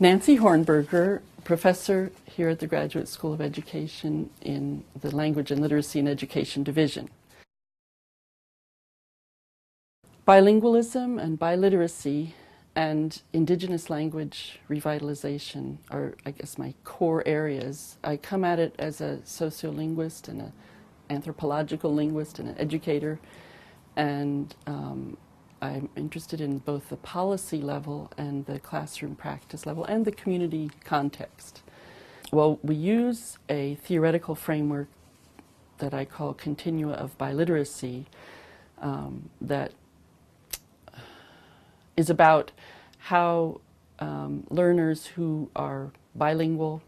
Nancy Hornberger, professor here at the Graduate School of Education in the Language and Literacy and Education Division. Bilingualism and biliteracy and indigenous language revitalization are, I guess, my core areas. I come at it as a sociolinguist and an anthropological linguist and an educator, and I'm interested in both the policy level and the classroom practice level and the community context. Well, we use a theoretical framework that I call continua of biliteracy that is about how learners who are bilingual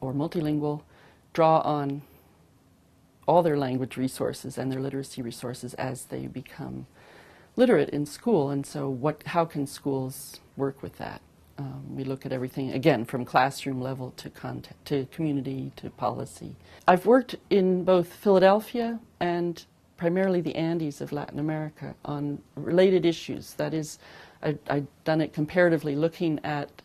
or multilingual draw on all their language resources and their literacy resources as they become literate in school. And so how can schools work with that? We look at everything, again, from classroom level to content, to community, to policy. I've worked in both Philadelphia and primarily the Andes of Latin America on related issues. That is, I've done it comparatively, looking at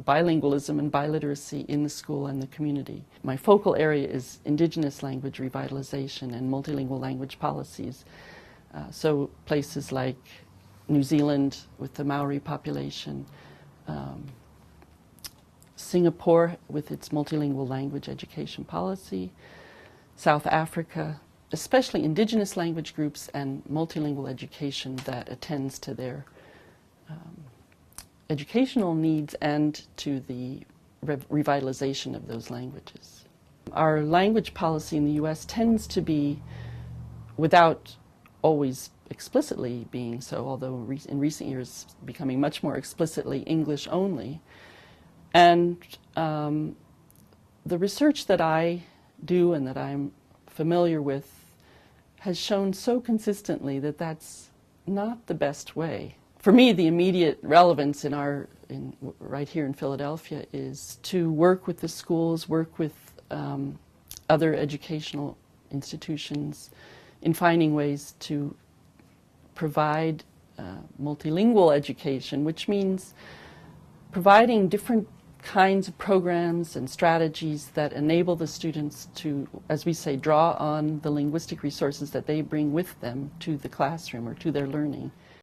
bilingualism and biliteracy in the school and the community. My focal area is indigenous language revitalization and multilingual language policies. So places like New Zealand with the Maori population, Singapore with its multilingual language education policy, South Africa, especially indigenous language groups and multilingual education that attends to their educational needs and to the revitalization of those languages. Our language policy in the U.S. tends to be, without always explicitly being so, although in recent years becoming much more explicitly English only. And the research that I do and that I'm familiar with has shown so consistently that that's not the best way. For me, the immediate relevance right here in Philadelphia is to work with the schools, work with other educational institutions in finding ways to provide multilingual education, which means providing different kinds of programs and strategies that enable the students to, as we say, draw on the linguistic resources that they bring with them to the classroom or to their learning.